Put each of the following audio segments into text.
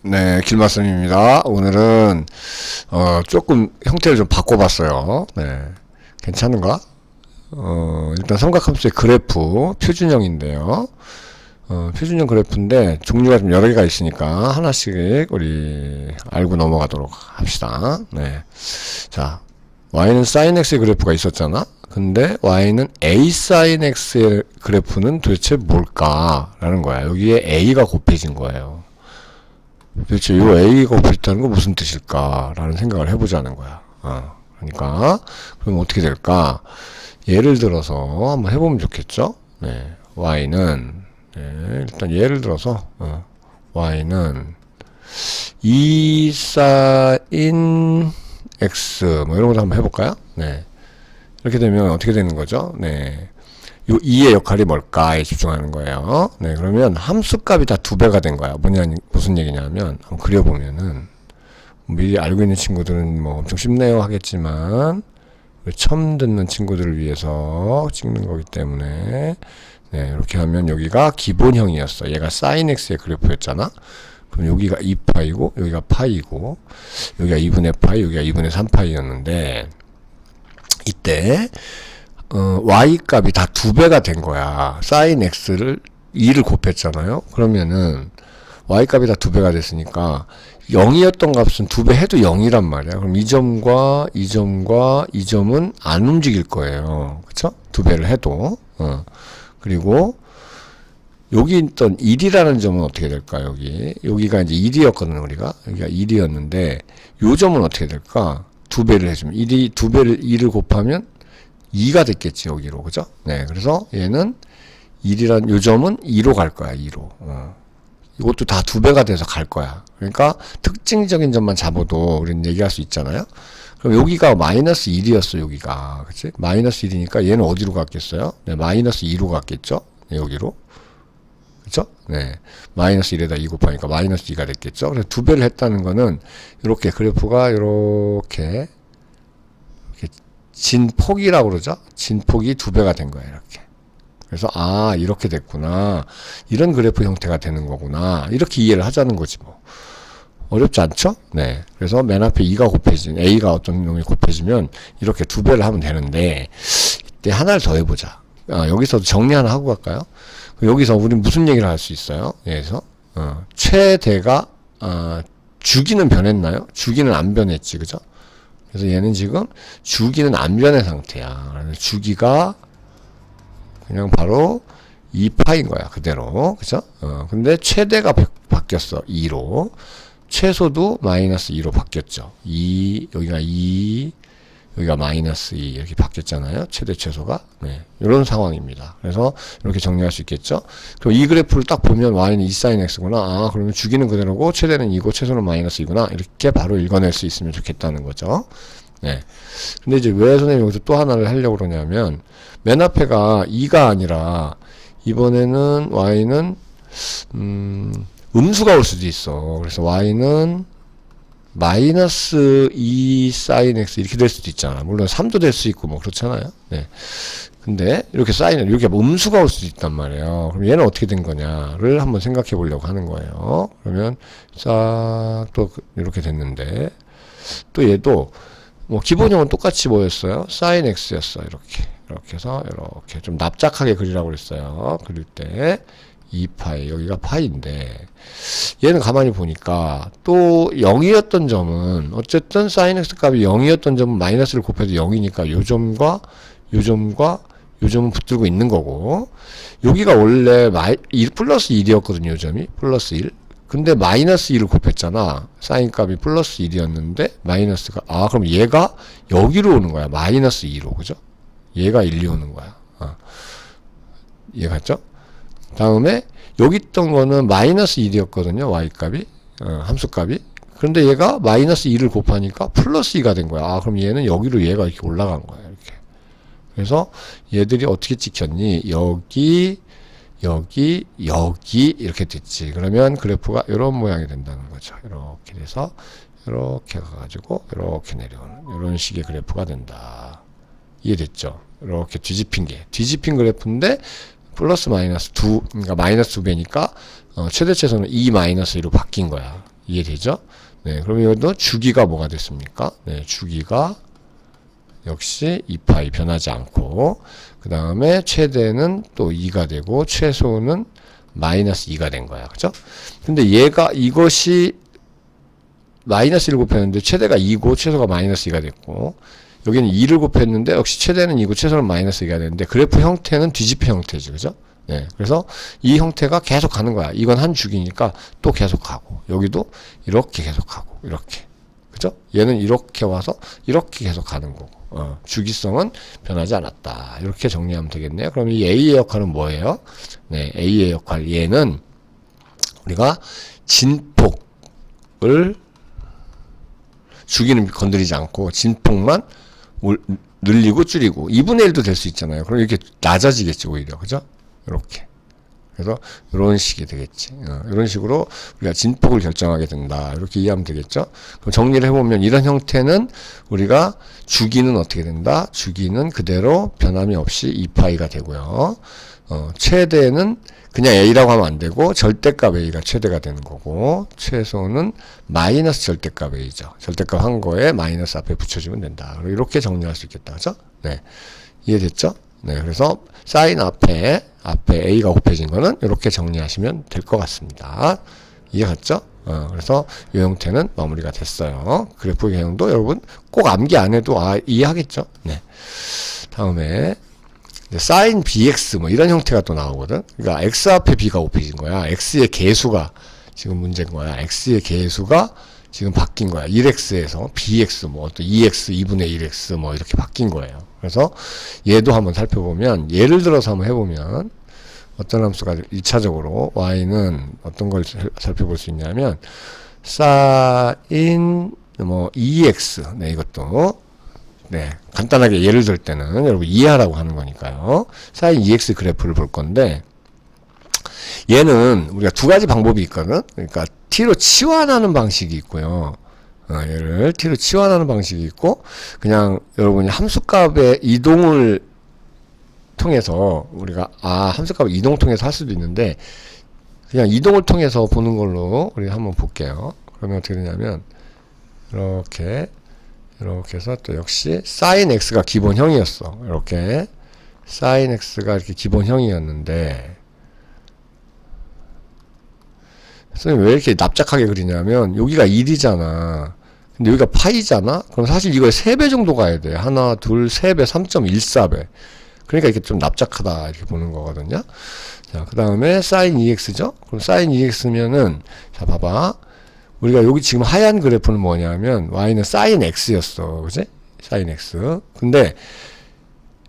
네, 길마스입니다. 오늘은 조금 형태를 좀 바꿔봤어요. 네, 괜찮은가? 일단 삼각함수의 그래프 표준형인데요. 표준형 그래프인데 종류가 좀 여러 개가 있으니까 하나씩 우리 알고 넘어가도록 합시다. 네, 자, y는 sin x의 그래프가 있었잖아. 근데 y는 a sin x의 그래프는 도대체 뭘까라는 거야. 여기에 a가 곱해진 거예요. 도대체 이 A가 곱했다는 건 무슨 뜻일까라는 생각을 해보자는 거야. 그러니까 그럼 어떻게 될까? 예를 들어서 한번 해보면 좋겠죠? 네, Y는 일단 예를 들어서 Y는 2 sin X 뭐 이런 것도 한번 해볼까요? 네, 이렇게 되면 어떻게 되는 거죠? 네, 요 2의 역할이 뭘까에 집중하는 거예요. 네, 그러면 함수값이 다 2배가 된 거야. 무슨 얘기냐면, 한번 그려보면은, 미리 알고 있는 친구들은 뭐 엄청 쉽네요 하겠지만, 처음 듣는 친구들을 위해서 찍는 거기 때문에, 네, 이렇게 하면 여기가 기본형이었어. 얘가 sin x의 그래프였잖아? 그럼 여기가 2파이고, 여기가 파이고, 여기가 2분의 파이, 여기가 2분의 3파이였는데, 이때, y 값이 다 2배가 된 거야. sin x를 2를 곱했잖아요. 그러면은 y 값이 다 2배가 됐으니까 0이었던 값은 2배 해도 0이란 말이야. 그럼 이 점과 이 점과 이 점은 안 움직일 거예요. 그쵸? 2배를 해도. 그리고 여기 있던 1이라는 점은 어떻게 될까? 여기가 이제 1이었거든, 우리가. 여기가 1이었는데 요 점은 어떻게 될까? 2배를 해주면 2배를 곱하면 2가 됐겠지, 여기로. 그죠? 네. 그래서 얘는 1이란 요 점은 2로 갈 거야, 2로. 이것도 다 2배가 돼서 갈 거야. 그러니까 특징적인 점만 잡아도 우리는 얘기할 수 있잖아요. 그럼 여기가 마이너스 1이었어, 여기가. 그치? 마이너스 1이니까 얘는 어디로 갔겠어요? 네, 마이너스 2로 갔겠죠? 네, 여기로. 그쵸? 네. 마이너스 1에다 2 곱하니까 마이너스 2가 됐겠죠? 그래서 2배를 했다는 거는, 이렇게 그래프가 이렇게 진폭이라고 그러죠? 진폭이 2배가 된 거야, 이렇게. 그래서, 이렇게 됐구나. 이런 그래프 형태가 되는 거구나. 이렇게 이해를 하자는 거지, 뭐. 어렵지 않죠? 네. 그래서 맨 앞에 2가 A가 어떤 놈이 곱해지면 이렇게 2배를 하면 되는데, 이때 하나를 더 해보자. 여기서도 정리 하나 하고 갈까요? 여기서 우리는 무슨 얘기를 할 수 있어요? 여기서, 최대가, 주기는 변했나요? 주기는 안 변했지, 그죠? 그래서 얘는 지금 주기는 안 변의 상태야. 주기가 그냥 바로 2파인 거야. 그대로. 그죠? 근데 최대가 바뀌었어. 2로. 최소도 마이너스 2로 바뀌었죠. 2, 여기가 2, 여기가 마이너스 2 이렇게 바뀌었잖아요. 최대 최소가. 네. 이런 상황입니다. 그래서 이렇게 정리할 수 있겠죠. 그럼 이 그래프를 딱 보면 y는 2 sin x구나. 그러면 주기는 그대로고 최대는 2고 최소는 마이너스 2구나. 이렇게 바로 읽어낼 수 있으면 좋겠다는 거죠. 네. 근데 이제 왜 선생님이 여기서 또 하나를 하려고 그러냐면 맨 앞에가 2가 아니라 이번에는 y는 음수가 올 수도 있어. 그래서 y는 마이너스 2 sin x 이렇게 될 수도 있잖아. 물론 3도 될 수 있고 뭐 그렇잖아요. 네. 근데 이렇게 이렇게 음수가 올 수도 있단 말이에요. 그럼 얘는 어떻게 된 거냐를 한번 생각해 보려고 하는 거예요. 그러면 싹 또 이렇게 됐는데 또 얘도 뭐 기본형은 똑같이 뭐였어요? sin x였어. 이렇게 해서 이렇게 좀 납작하게 그리라고 그랬어요. 그릴 때 2파이 여기가 파이인데 얘는 가만히 보니까 또 0이었던 점은 어쨌든 sin x 값이 0이었던 점은 마이너스를 곱해도 0이니까 요 점과 요 점은 붙들고 있는 거고 여기가 원래 플러스 1이었거든요. 요 점이 플러스 1 근데 마이너스 2를 곱했잖아. 사인 값이 플러스 1이었는데 마이너스가 그럼 얘가 여기로 오는 거야. 마이너스 2로. 그죠? 얘가 1이 오는 거야. 이해 갔죠? 다음에 여기 있던 거는 마이너스 1이었거든요. y 값이 함수 값이. 그런데 얘가 마이너스 2를 곱하니까 플러스 2가 된 거야. 그럼 얘는 여기로 얘가 이렇게 올라간 거야. 이렇게. 그래서 얘들이 어떻게 찍혔니? 여기 이렇게 됐지. 그러면 그래프가 이런 모양이 된다는 거죠. 이렇게 돼서 이렇게 가가지고 이렇게 내려오는 이런 식의 그래프가 된다. 이해됐죠? 이렇게 뒤집힌 그래프인데 플러스 마이너스 2, 그러니까 마이너스 2배니까 최대 최소는 2 마이너스 2로 바뀐 거야. 이해되죠? 네, 그럼 이것도 주기가 뭐가 됐습니까? 네, 주기가 역시 2파이 변하지 않고, 그 다음에 최대는 또 2가 되고, 최소는 마이너스 2가 된 거야. 그죠? 근데 이것이 마이너스 1을 곱했는데, 최대가 2고, 최소가 마이너스 2가 됐고, 여기는 2를 곱했는데, 역시 최대는 2고, 최소는 마이너스 2가 되는데, 그래프 형태는 뒤집혀 형태지. 그죠? 네. 그래서 이 형태가 계속 가는 거야. 이건 한 주기니까 또 계속 가고, 여기도 이렇게 계속 가고, 이렇게. 그죠? 얘는 이렇게 와서 이렇게 계속 가는 거고, 주기성은 변하지 않았다. 이렇게 정리하면 되겠네요. 그럼 이 A의 역할은 뭐예요? 네, A의 역할. 얘는 우리가 진폭을 주기는 건드리지 않고 진폭만 늘리고 줄이고 2분의 1도 될 수 있잖아요. 그럼 이렇게 낮아지겠지 오히려. 그죠? 이렇게. 그래서 이런 식이 되겠지. 이런 식으로 우리가 진폭을 결정하게 된다. 이렇게 이해하면 되겠죠. 그럼 정리를 해보면 이런 형태는 우리가 주기는 어떻게 된다? 주기는 그대로 변함이 없이 2파이가 되고요. 최대는 그냥 A라고 하면 안 되고 절대값 A가 최대가 되는 거고, 최소는 마이너스 절대값 A죠. 절대값 한 거에 마이너스 앞에 붙여주면 된다. 이렇게 정리할 수 있겠다. 그죠? 네. 이해됐죠? 네. 그래서 사인 앞에 A가 곱해진 거는 이렇게 정리하시면 될 것 같습니다. 이해 갔죠? 그래서 이 형태는 마무리가 됐어요. 그래프 개형도 여러분 꼭 암기 안 해도 이해하겠죠? 네. 다음에 사인 bx 뭐 이런 형태가 또 나오거든. 그러니까 x 앞에 b가 곱해진 거야. x의 개수가 지금 문제인 거야. x의 개수가 지금 바뀐 거야. 1x에서 bx 뭐 또 2x 2분의 1x 뭐 이렇게 바뀐 거예요. 그래서 얘도 한번 살펴보면, 예를 들어서 한번 해보면 어떤 함수가 1차적으로 y는 어떤 걸 살펴볼 수 있냐면 sin 뭐 2x 네 이것도 네 간단하게 예를 들 때는 여러분 이해하라고 하는 거니까요. sin 2x 그래프를 볼 건데, 얘는 우리가 두 가지 방법이 있거든. 그러니까 t로 치환하는 방식이 있고요. 얘를 t로 치환하는 방식이 있고, 그냥 여러분이 함수값의 이동을 통해서 우리가 함수값의 이동을 통해서 할 수도 있는데, 그냥 이동을 통해서 보는 걸로 우리 한번 볼게요. 그러면 어떻게 되냐면 이렇게 해서 또 역시 sin x가 기본형이었어. 이렇게 sin x가 이렇게 기본형이었는데, 선생님 왜 이렇게 납작하게 그리냐면 여기가 1이잖아. 근데 여기가 파이잖아? 그럼 사실 이거의 3배 정도 가야 돼. 하나, 둘, 3배, 3.14배. 그러니까 이렇게 좀 납작하다 이렇게 보는 거거든요. 자, 그 다음에 sin 2x죠? 그럼 sin 2x면은, 자, 봐봐. 우리가 여기 지금 하얀 그래프는 뭐냐면, y는 sin x였어. 그지? sin x. 근데,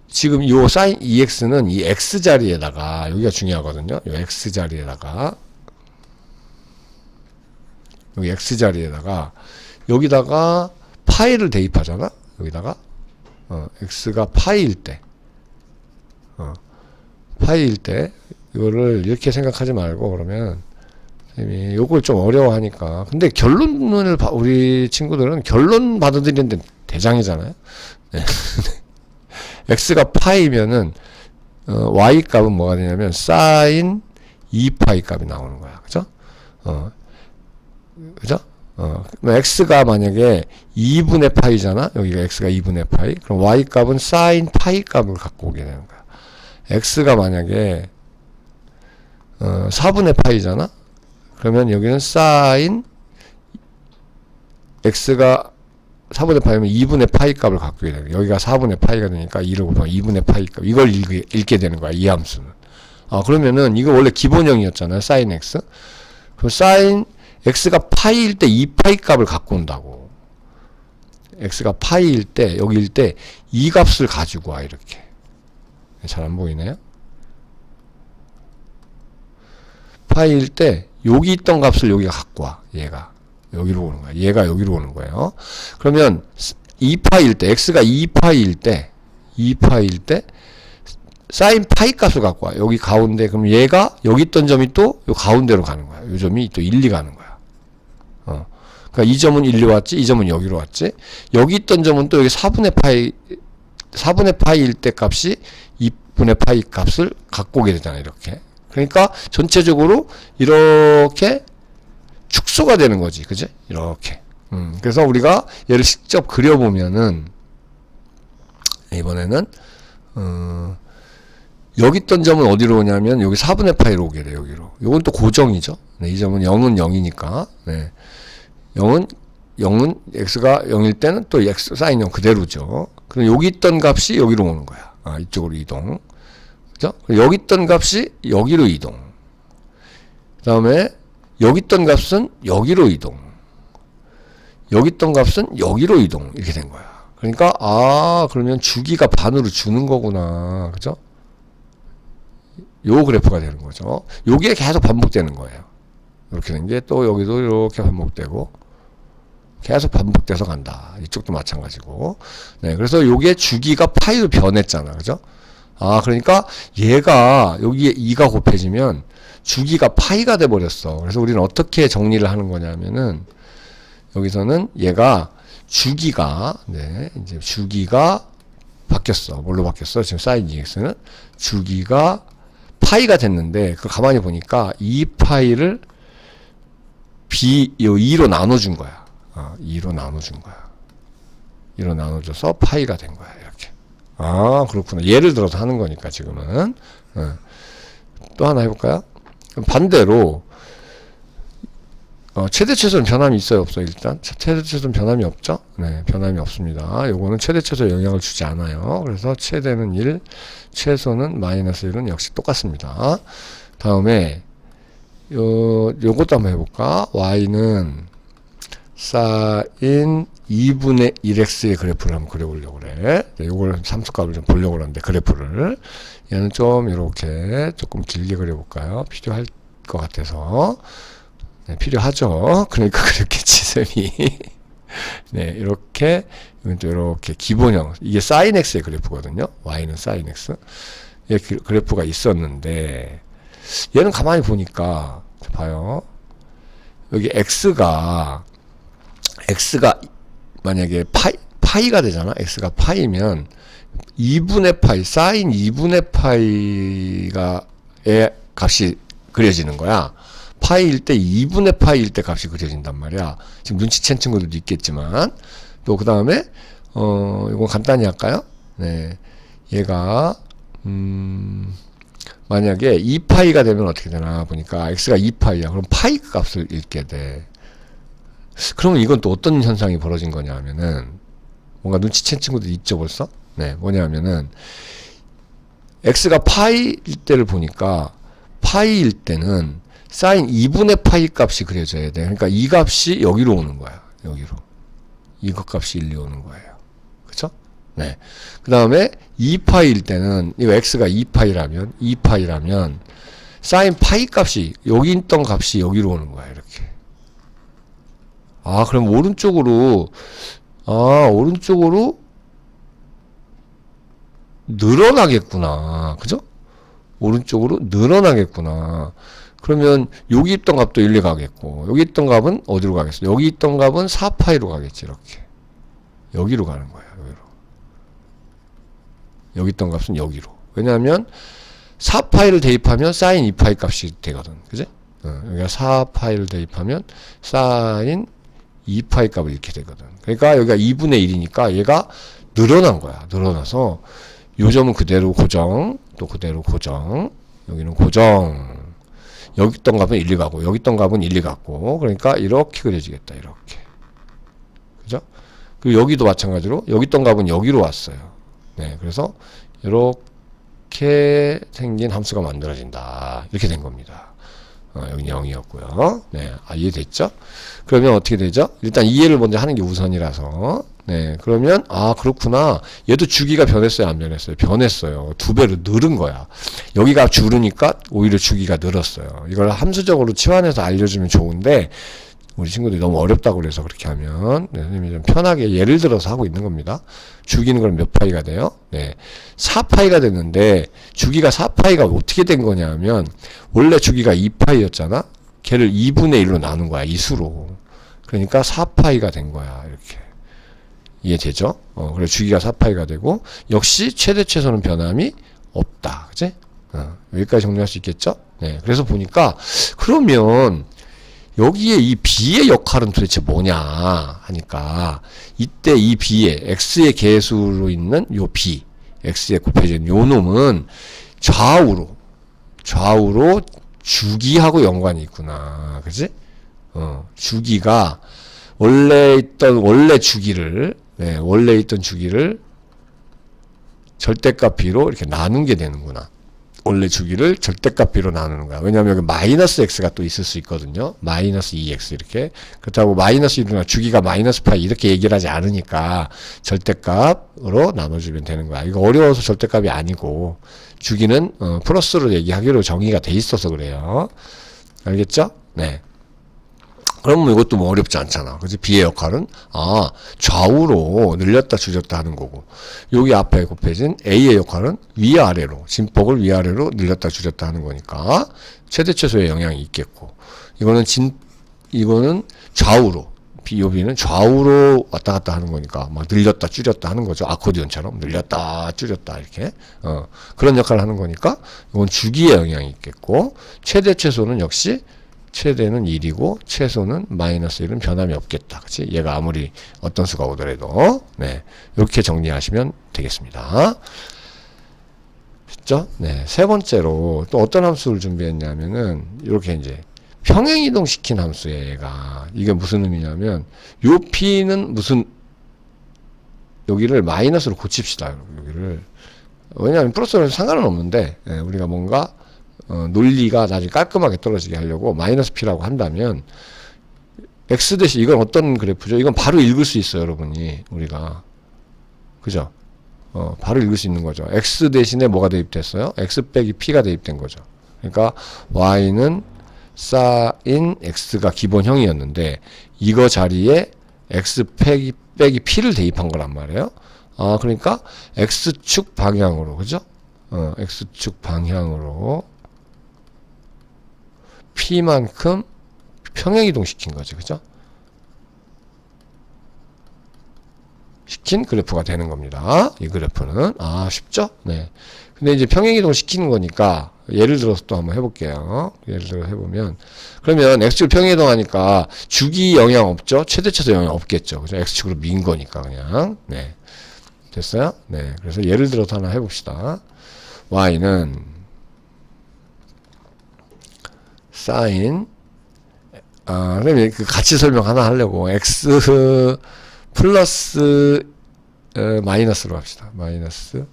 지금 요 sin 2x는 이 x 자리에다가, 여기가 중요하거든요. 요 x 자리에다가, 여기 x 자리에다가, 여기다가 파이를 대입하잖아? 여기다가, x가 파이일 때, 파이일 때, 이거를 이렇게 생각하지 말고, 그러면, 선생님이 요걸 좀 어려워하니까. 근데 결론을, 우리 친구들은 결론 받아들이는데 대장이잖아요? 네. x가 파이면은, y 값은 뭐가 되냐면, sin 2파이 값이 나오는 거야. 그죠? 그죠? x가 만약에 2분의 파이잖아? 여기가 x가 2분의 파이? 그럼 y 값은 sin 파이 값을 갖고 오게 되는 거야. x가 만약에 4분의 파이잖아? 그러면 여기는 sin x가 4분의 파이면 2분의 파이 값을 갖고 오게 되는 거야. 여기가 4분의 파이가 되니까 2를 곱하면 2분의 파이 값. 이걸 읽게 되는 거야, 이 함수는. 그러면은 이거 원래 기본형이었잖아요, sin x. 그럼 sin x가 파이일 때 2파이 값을 갖고 온다고. x가 파이일 때, 여기일 때 이 값을 가지고 와, 이렇게. 잘 안 보이네요? 파이일 때 여기 있던 값을 여기가 갖고 와. 얘가 여기로 오는 거야. 얘가 여기로 오는 거예요. 그러면 2파이일 때, x가 2파이일 때 sin 파이 값을 갖고 와. 여기 가운데. 그럼 얘가 여기 있던 점이 또 요 가운데로 가는 거야. 요 점이 또 1, 2 가는 거야. 그러니까 이 점은 1, 2 왔지, 이 점은 여기로 왔지. 여기 있던 점은 또 여기 4분의 파이일 때 값이 2분의 파이 값을 갖고 오게 되잖아요, 이렇게. 그러니까 전체적으로 이렇게 축소가 되는 거지. 그지? 이렇게. 그래서 우리가 얘를 직접 그려보면은, 이번에는, 여기 있던 점은 어디로 오냐면, 여기 4분의 파이로 오게 돼, 여기로. 요건 또 고정이죠. 네, 이 점은 0은 0이니까, 네. 0은 x가 0일 때는 또 x 사인 0 그대로죠. 그럼 여기 있던 값이 여기로 오는 거야. 아, 이쪽으로 이동. 그죠? 여기 있던 값이 여기로 이동. 그 다음에 여기 있던 값은 여기로 이동. 여기 있던 값은 여기로 이동. 이렇게 된 거야. 그러니까, 그러면 주기가 반으로 주는 거구나. 그죠? 요 그래프가 되는 거죠. 요게 계속 반복되는 거예요. 이렇게 된 게 또 여기도 이렇게 반복되고, 계속 반복돼서 간다. 이쪽도 마찬가지고. 네, 그래서 요게 주기가 파이로 변했잖아. 그죠? 그러니까 얘가 여기에 2가 곱해지면 주기가 파이가 돼 버렸어. 그래서 우리는 어떻게 정리를 하는 거냐면은 여기서는 얘가 주기가 이제 주기가 바뀌었어. 뭘로 바뀌었어? 지금 사인 2x는 주기가 파이가 됐는데 그걸 가만히 보니까 2파이를 2로 나눠준 거야. 2로 나눠준 거야. 2로 나눠줘서 파이가 된 거야. 이렇게. 그렇구나. 예를 들어서 하는 거니까 지금은. 또 하나 해볼까요? 반대로 최대 최소는 변함이 있어요, 없어요? 일단 최대 최소는 변함이 없죠? 네, 변함이 없습니다. 요거는 최대 최소에 영향을 주지 않아요. 그래서 최대는 1, 최소는 마이너스 1은 역시 똑같습니다. 다음에 요것도 한번 해볼까? y는 사인 2분의 1x의 그래프를 한번 그려보려고 그래. 네, 요걸 함수값을 좀 보려고 하는데 그래프를 얘는 좀 이렇게 조금 길게 그려볼까요? 필요할 것 같아서. 네, 필요하죠. 그러니까 그렇겠지, 쌤이. 네, 이렇게, 이건 또 이렇게 기본형. 이게 사인 x의 그래프거든요. y는 사인 x. 이 그래프가 있었는데, 얘는 가만히 보니까, 봐요. 여기 x가 만약에 파이가 되잖아. x가 파이면, 2분의 파이, 사인 2분의 파이가의 값이 그려지는 거야. 파이일 때 2분의 파이일 때 값이 그려진단 말이야. 지금 눈치챈 친구들도 있겠지만 또 그 다음에 이거 간단히 할까요? 네, 얘가 만약에 2파이가 되면 어떻게 되나 보니까 x가 2파이야. 그럼 파이 값을 읽게 돼. 그러면 이건 또 어떤 현상이 벌어진 거냐 하면은 뭔가 눈치챈 친구들 있죠 벌써? 네, 뭐냐 하면은 x가 파이일 때를 보니까 파이일 때는 사인 2분의 파이 값이 그려져야 돼. 그러니까 이 값이 여기로 오는 거야. 여기로. 이것 값이 1로 오는 거예요. 그쵸? 네. 그 다음에 2파이일 때는, 이거 x가 2파이라면, 사인 파이 값이, 여기 있던 값이 여기로 오는 거야. 이렇게. 그럼 오른쪽으로 늘어나겠구나. 그죠? 오른쪽으로 늘어나겠구나. 그러면 여기 있던 값도 1, 2 가겠고 여기 있던 값은 어디로 가겠어? 여기 있던 값은 4파이로 가겠지. 이렇게 여기로 가는 거야. 여기로. 여기 있던 값은 여기로. 왜냐하면 4파이를 대입하면 사인 2파이 값이 되거든. 그지? 여기가 4파이를 대입하면 사인 2파이 값을 이렇게 되거든. 그러니까 여기가 2분의 1이니까 얘가 늘어난 거야. 늘어나서 요 점은 그대로 고정, 또 그대로 고정, 여기는 고정. 여기 있던 값은 1, 2 가고, 여기 있던 값은 1, 2 갔고, 그러니까 이렇게 그려지겠다, 이렇게. 그죠? 그리고 여기도 마찬가지로, 여기 있던 값은 여기로 왔어요. 네, 그래서, 이렇게 생긴 함수가 만들어진다. 이렇게 된 겁니다. 여기 0이었고요. 네, 이해됐죠? 그러면 어떻게 되죠? 일단 이해를 먼저 하는 게 우선이라서, 네, 그러면 그렇구나. 얘도 주기가 변했어요, 안 변했어요? 변했어요. 2배로 늘은 거야. 여기가 줄으니까 오히려 주기가 늘었어요. 이걸 함수적으로 치환해서 알려주면 좋은데 우리 친구들이 너무 어렵다고 그래서 그렇게 하면 선생님이 좀 편하게 예를 들어서 하고 있는 겁니다. 주기는 그럼 몇 파이가 돼요? 네, 4파이가 됐는데 주기가 4파이가 어떻게 된 거냐 하면 원래 주기가 2파이였잖아. 걔를 2분의 1로 나눈 거야. 이 수로. 그러니까 4파이가 된 거야. 이렇게. 이해되죠? 그래서 주기가 4파이가 되고 역시 최대 최소는 변함이 없다. 그치? 여기까지 정리할 수 있겠죠? 네. 그래서 보니까 그러면 여기에 이 b의 역할은 도대체 뭐냐 하니까 이때 이 b의 x의 개수로 있는 요 b, x에 곱해진 요 놈은 좌우로 주기하고 연관이 있구나. 그지? 주기가 원래 있던 주기를 절대값 b로 이렇게 나눈 게 되는구나. 원래 주기를 절대값 b로 나누는 거야. 왜냐하면 여기 마이너스 x가 또 있을 수 있거든요. 마이너스 2x 이렇게. 그렇다고 마이너스 1이나 주기가 마이너스 파이 이렇게 얘기를 하지 않으니까 절대값으로 나눠주면 되는 거야. 이거 어려워서 절대값이 아니고 주기는 플러스로 얘기하기로 정의가 돼 있어서 그래요. 알겠죠? 네. 그러면 이것도 뭐 어렵지 않잖아. 그치? b의 역할은, 좌우로 늘렸다 줄였다 하는 거고, 여기 앞에 곱해진 a의 역할은 위아래로, 진폭을 위아래로 늘렸다 줄였다 하는 거니까, 최대 최소의 영향이 있겠고, 이거는 좌우로, 요 b는 좌우로 왔다 갔다 하는 거니까, 막 늘렸다 줄였다 하는 거죠. 아코디언처럼 늘렸다 줄였다, 이렇게. 그런 역할을 하는 거니까, 이건 주기의 영향이 있겠고, 최대 최소는 역시, 최대는 1이고 최소는 마이너스 1은 변함이 없겠다. 그치? 얘가 아무리 어떤 수가 오더라도. 네. 이렇게 정리하시면 되겠습니다. 됐죠? 네. 세 번째로 또 어떤 함수를 준비했냐면은 이렇게 이제 평행이동 시킨 함수예요, 얘가. 이게 무슨 의미냐면 요 p는 무슨 여기를 마이너스로 고칩시다. 여기를. 왜냐하면 플러스로 해서 상관은 없는데 우리가 뭔가 논리가 나중에 깔끔하게 떨어지게 하려고 마이너스 p라고 한다면 x 대신 이건 어떤 그래프죠? 이건 바로 읽을 수 있어요, 여러분이. 우리가. 그죠? 바로 읽을 수 있는 거죠. x 대신에 뭐가 대입됐어요? x 빼기 p가 대입된 거죠. 그러니까 y는 sin x가 기본형이었는데 이거 자리에 x 빼기 p를 대입한 거란 말이에요. 그러니까 x축 방향으로, 그죠? x축 방향으로 p만큼 평행이동 시킨 거지, 그죠? 시킨 그래프가 되는 겁니다. 이 그래프는. 쉽죠? 네. 근데 이제 평행이동 시키는 거니까, 예를 들어서 또 한번 해볼게요. 예를 들어 해보면, 그러면 x축 평행이동 하니까 주기 영향 없죠? 최대 최소 영향 없겠죠? 그죠? x축으로 민 거니까, 그냥. 네. 됐어요? 네. 그래서 예를 들어서 하나 해봅시다. y는 sin 그러면 그 같이 설명 하나 하려고 x 플러스 마이너스로 합시다. 마이너스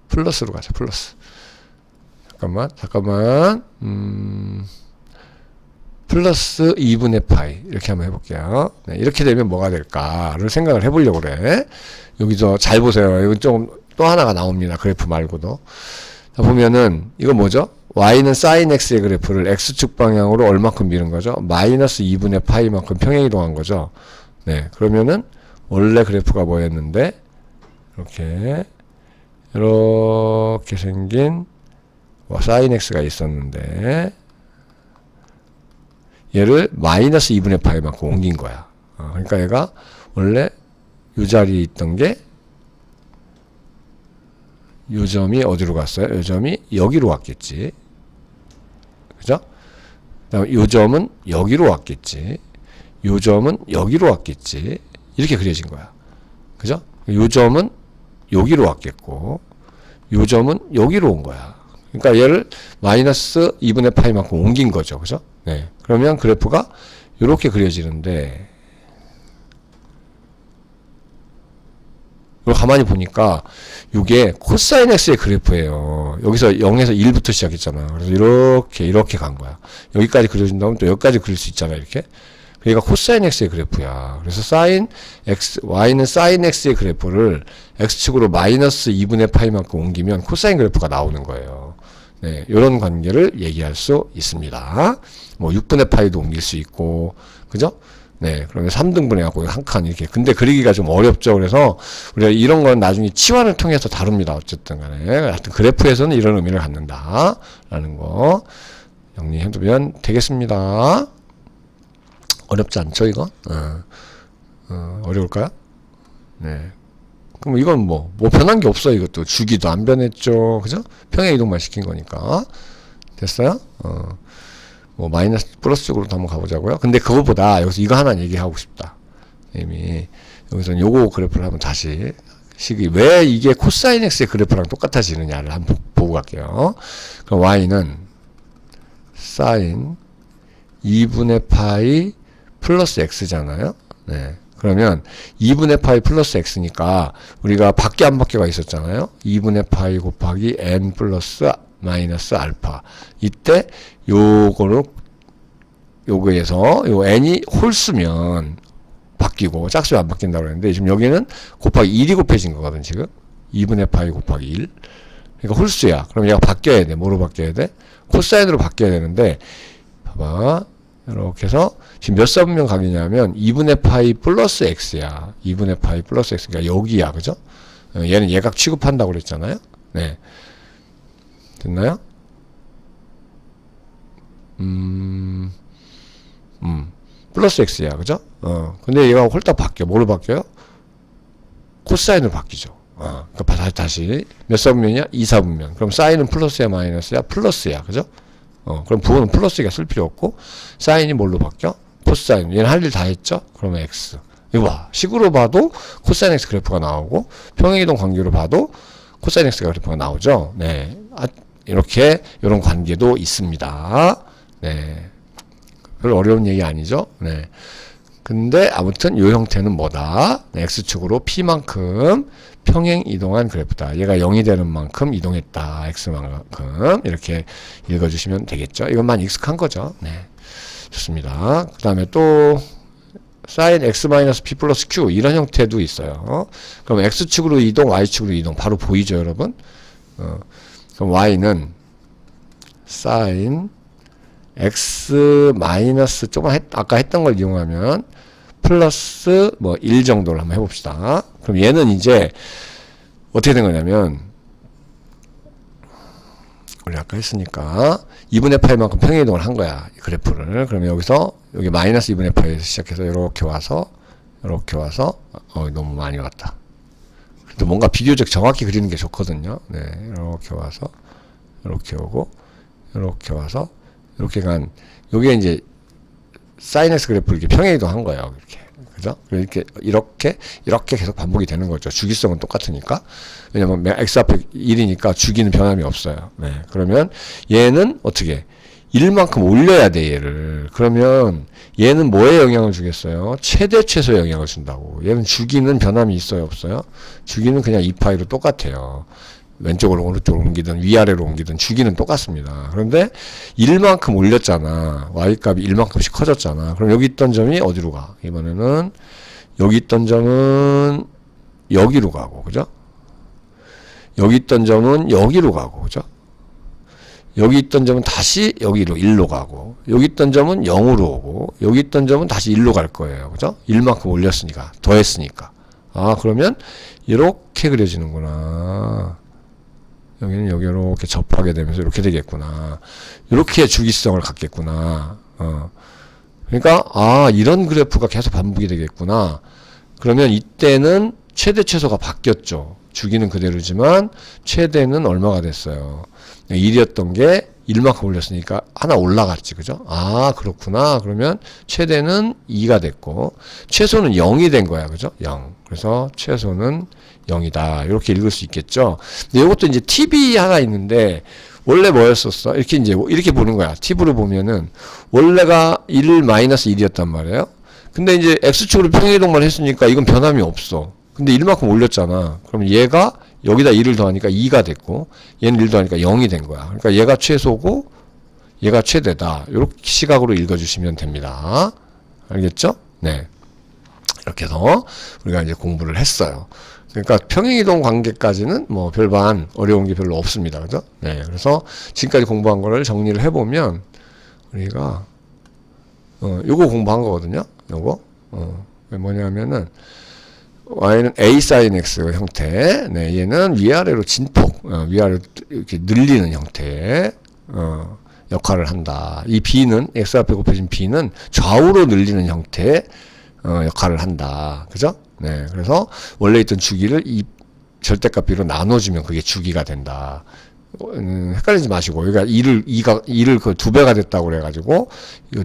플러스로 가자. 플러스. 잠깐만. 플러스 2분의 파이 이렇게 한번 해볼게요. 네, 이렇게 되면 뭐가 될까를 생각을 해보려고 그래. 여기서 잘 보세요. 이건 좀 또 하나가 나옵니다. 그래프 말고도. 자, 보면은 이거 뭐죠? y는 sin x의 그래프를 x축 방향으로 얼마큼 미는 거죠? 마이너스 2분의 파이만큼 평행이동한 거죠. 네, 그러면은 원래 그래프가 뭐였는데 이렇게 생긴 sin x가 있었는데 얘를 마이너스 2분의 파이만큼 옮긴 거야. 그러니까 얘가 원래 이 자리에 있던 게 요 점이 어디로 갔어요? 요 점이 여기로 왔겠지. 그죠? 그다음에 요 점은 여기로 왔겠지. 요 점은 여기로 왔겠지. 이렇게 그려진 거야. 그죠? 요 점은 여기로 왔겠고, 요 점은 여기로 온 거야. 그러니까 얘를 마이너스 2분의 파이만큼 옮긴 거죠. 그죠? 네. 그러면 그래프가 이렇게 그려지는데, 이걸 가만히 보니까 이게 코사인 x의 그래프예요. 여기서 0에서 1부터 시작했잖아. 그래서 이렇게 간 거야. 여기까지 그려준 다음 또 여기까지 그릴 수 있잖아. 이렇게. 그러니까 코사인 x의 그래프야. 그래서 sin x, y는 sin x의 그래프를 x축으로 마이너스 2분의 파이만큼 옮기면 코사인 그래프가 나오는 거예요. 네, 이런 관계를 얘기할 수 있습니다. 뭐 6분의 파이도 옮길 수 있고, 그죠? 네, 그러면 3등분 해갖고 한 칸 이렇게. 근데 그리기가 좀 어렵죠. 그래서 우리가 이런 건 나중에 치환을 통해서 다룹니다. 어쨌든 간에. 하여튼 그래프에서는 이런 의미를 갖는다. 라는 거 정리해두면 되겠습니다. 어렵지 않죠, 이거? 어려울까요? 네. 그럼 이건 뭐 변한 게 없어요, 이것도. 주기도 안 변했죠. 그죠? 평행 이동만 시킨 거니까. 됐어요? 뭐 마이너스 플러스 쪽으로도 한번 가보자고요. 근데 그거보다 여기서 이거 하나 얘기하고 싶다. 이미 여기서 요거 그래프를 한번 다시 왜 이게 코사인 x의 그래프랑 똑같아지느냐를 한번 보고 갈게요. 그럼 y는 사인 2분의 파이 플러스 x잖아요. 네. 그러면 2분의 파이 플러스 x니까 우리가 밖에 안 밖에가 있었잖아요. 2분의 파이 곱하기 n 플러스 마이너스 알파. 이때 요거에서 요 n이 홀수면 바뀌고 짝수가 안 바뀐다고 그랬는데 지금 여기는 곱하기 1이 곱해진 거거든 지금. 2분의 파이 곱하기 1. 그러니까 홀수야. 그럼 얘가 바뀌어야 돼. 뭐로 바뀌어야 돼? 코사인으로 바뀌어야 되는데 봐봐. 이렇게 해서 지금 몇 사분면 각이냐면 2분의 파이 플러스 x야. 2분의 파이 플러스 x. 그러니까 여기야. 그죠? 얘는 예각 취급한다고 그랬잖아요. 네. 됐나요? 플러스 x야. 그죠? 근데 얘가 홀딱 바뀌어. 뭐로 바뀌어요? 코사인으로 바뀌죠. 그러니까 다시 몇 사분면이야? 2사분면. 그럼 사인은 플러스야, 마이너스야? 플러스야. 그죠? 그럼 부호는 플러스가 쓸 필요 없고, 사인이 뭘로 바뀌어? 코사인. 얘는 할 일 다 했죠? 그러면 x. 이거 봐. 식으로 봐도 코사인 x 그래프가 나오고, 평행이동 관계로 봐도 코사인 x 그래프가 나오죠? 네. 이렇게, 이런 관계도 있습니다. 네. 별로 어려운 얘기 아니죠? 네. 근데 아무튼 요 형태는 뭐다? 네, x축으로 p만큼 평행 이동한 그래프다. 얘가 0이 되는 만큼 이동했다. x만큼 이렇게 읽어주시면 되겠죠. 이것만 익숙한 거죠. 네, 좋습니다. 그 다음에 또 sin x-p 플러스 q 이런 형태도 있어요. 그럼 x축으로 이동, y축으로 이동 바로 보이죠, 여러분? 그럼 y는 sin x 마이너스 조금 아까 했던 걸 이용하면 플러스 뭐 1 정도를 한번 해봅시다. 그럼 얘는 이제 어떻게 된 거냐면 우리 아까 했으니까 2분의 파이만큼 평행이동을 한 거야. 이 그래프를. 그러면 여기서 여기 마이너스 2분의 파이에서 시작해서 이렇게 와서 너무 많이 왔다. 그래도 뭔가 비교적 정확히 그리는 게 좋거든요. 네, 이렇게 와서 이렇게 오고 이렇게 와서 이렇게 간 요게 이제 사인 x 그래프를 이렇게 평행이동 한 거예요. 이렇게. 그죠? 이렇게 계속 반복이 되는 거죠. 주기성은 똑같으니까. 왜냐면 x 앞에 1이니까 주기는 변함이 없어요. 네. 그러면 얘는 어떻게 1만큼 올려야 돼, 얘를. 그러면 얘는 뭐에 영향을 주겠어요? 최대 최소에 영향을 준다고. 얘는 주기는 변함이 있어요, 없어요? 주기는 그냥 2파이로 똑같아요. 왼쪽으로 오른쪽으로 옮기든 위아래로 옮기든 주기는 똑같습니다. 그런데 1만큼 올렸잖아. y값이 1만큼씩 커졌잖아. 그럼 여기 있던 점이 어디로 가? 이번에는 여기 있던 점은 여기로 가고, 그죠? 여기 있던 점은 여기로 가고, 그죠? 여기 있던 점은 다시 여기로 1로 가고, 여기 있던 점은 0으로 오고, 여기 있던 점은 다시 1로 갈 거예요. 그죠? 1만큼 올렸으니까, 더했으니까. 그러면 이렇게 그려지는구나. 여기는 여기 이렇게 접하게 되면서 이렇게 되겠구나. 이렇게 주기성을 갖겠구나. 그러니까 이런 그래프가 계속 반복이 되겠구나. 그러면 이때는 최대 최소가 바뀌었죠. 주기는 그대로지만 최대는 얼마가 됐어요. 1이었던 게 1만큼 올렸으니까 하나 올라갔지. 그죠? 그렇구나. 그러면 최대는 2가 됐고 최소는 0이 된 거야. 그죠? 0. 그래서 최소는 0이다. 이렇게 읽을 수 있겠죠. 근데 이것도 이제 팁이 하나 있는데 원래 뭐였었어? 이렇게 보는 거야. 팁으로 보면은 원래가 1 마이너스 1이었단 말이에요. 근데 이제 x축으로 평행이동만 했으니까 이건 변함이 없어. 근데 1만큼 올렸잖아. 그럼 얘가 여기다 1을 더하니까 2가 됐고 얘는 1 더하니까 0이 된 거야. 그러니까 얘가 최소고 얘가 최대다. 이렇게 시각으로 읽어주시면 됩니다. 알겠죠? 네. 이렇게 해서 우리가 이제 공부를 했어요. 그러니까 평행이동 관계까지는 뭐 별반 어려운 게 별로 없습니다. 그죠? 네. 그래서 지금까지 공부한 거를 정리를 해보면 우리가 요거 공부한 거거든요. 요거 뭐냐면은 y는 a sin x 형태, 네, 얘는 위아래로 진폭, 위아래로 이렇게 늘리는 형태의 역할을 한다. 이 b는 x 앞에 곱해진 b는 좌우로 늘리는 형태의 역할을 한다. 그죠? 네, 그래서 원래 있던 주기를 이 절대값 b로 나눠주면 그게 주기가 된다. 헷갈리지 마시고, 그러니까 2를 그 2배가 됐다고 그래가지고, 이거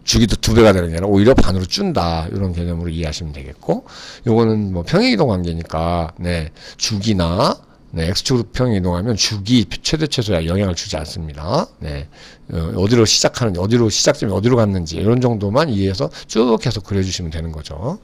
주기도 2배가 되는 게 아니라 오히려 반으로 준다. 이런 개념으로 이해하시면 되겠고, 요거는 뭐 평행이동 관계니까, 네, 주기나, 네, X축으로 평행이동하면 주기 최대 최소야 영향을 주지 않습니다. 네, 어디로 시작점이 어디로 갔는지, 이런 정도만 이해해서 쭉 계속 그려주시면 되는 거죠.